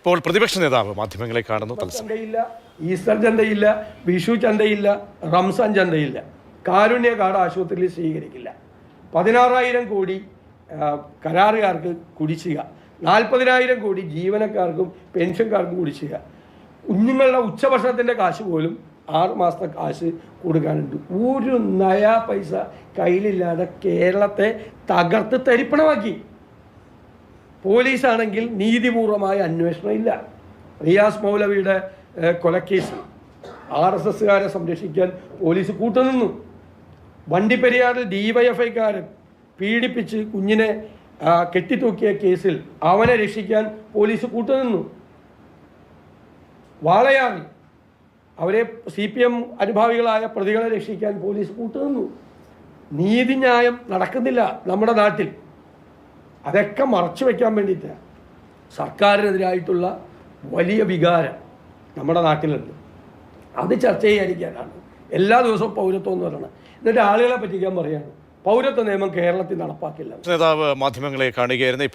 ഇപ്പോൾ പ്രതിപക്ഷ നേതാവ് മാധ്യമങ്ങളെ കാണുന്നു. ചന്തയില്ല, ഈസ്റ്റർ ചന്തയില്ല, വിഷു ചന്തയില്ല, റംസാൻ ചന്തയില്ല. കാരുണ്യ കാർഡ് ആശുപത്രിയിൽ സ്വീകരിക്കില്ല. 16,000 കോടി കരാറുകാർക്ക് കുടിശ്ശിക, 40,000 കോടി ജീവനക്കാർക്കും പെൻഷൻകാർക്കും കുടിശ്ശിക. കുഞ്ഞുങ്ങളുടെ ഉച്ചഭക്ഷണത്തിൻ്റെ കാശ് പോലും 6 മാസത്തെ കാശ് കൊടുക്കാനുണ്ട്. ഒരു നയാ പൈസ കയ്യിലില്ലാതെ കേരളത്തെ തകർത്ത് തരിപ്പണമാക്കി. പോലീസാണെങ്കിൽ നീതിപൂർവമായ അന്വേഷണം ഇല്ല. റിയാസ് മൗലവിയുടെ കൊലക്കേസ് RSSകാരെ സംരക്ഷിക്കാൻ പോലീസ് കൂട്ടുനിന്നു. വണ്ടിപ്പെരിയാറിൽ DYFIക്കാരൻ പീഡിപ്പിച്ച് കുഞ്ഞിനെ കെട്ടിത്തൂക്കിയ കേസിൽ അവനെ രക്ഷിക്കാൻ പോലീസ് കൂട്ടുനിന്നു. വാളയാറിൽ അവരെ CPM അനുഭാവികളായ പ്രതികളെ രക്ഷിക്കാൻ പോലീസ് കൂട്ടുനിന്നു. നീതിന്യായം നടക്കുന്നില്ല നമ്മുടെ നാട്ടിൽ. അതൊക്കെ മറച്ചു വയ്ക്കാൻ വേണ്ടിയിട്ട് സർക്കാരിനെതിരായിട്ടുള്ള വലിയ വികാരം നമ്മുടെ നാട്ടിലുണ്ട്. അത് ചർച്ച ചെയ്യാതിരിക്കാനാണ് എല്ലാ ദിവസവും പൗരത്വം എന്ന് പറയുന്നത്. എന്നിട്ട് ആളുകളെ പറ്റിക്കാൻ പറയാണ് പൗരത്വ നിയമം കേരളത്തിൽ നടപ്പാക്കില്ല. നേതാവ് മാധ്യമങ്ങളെ കാണുകയായിരുന്നു. ഇപ്പോൾ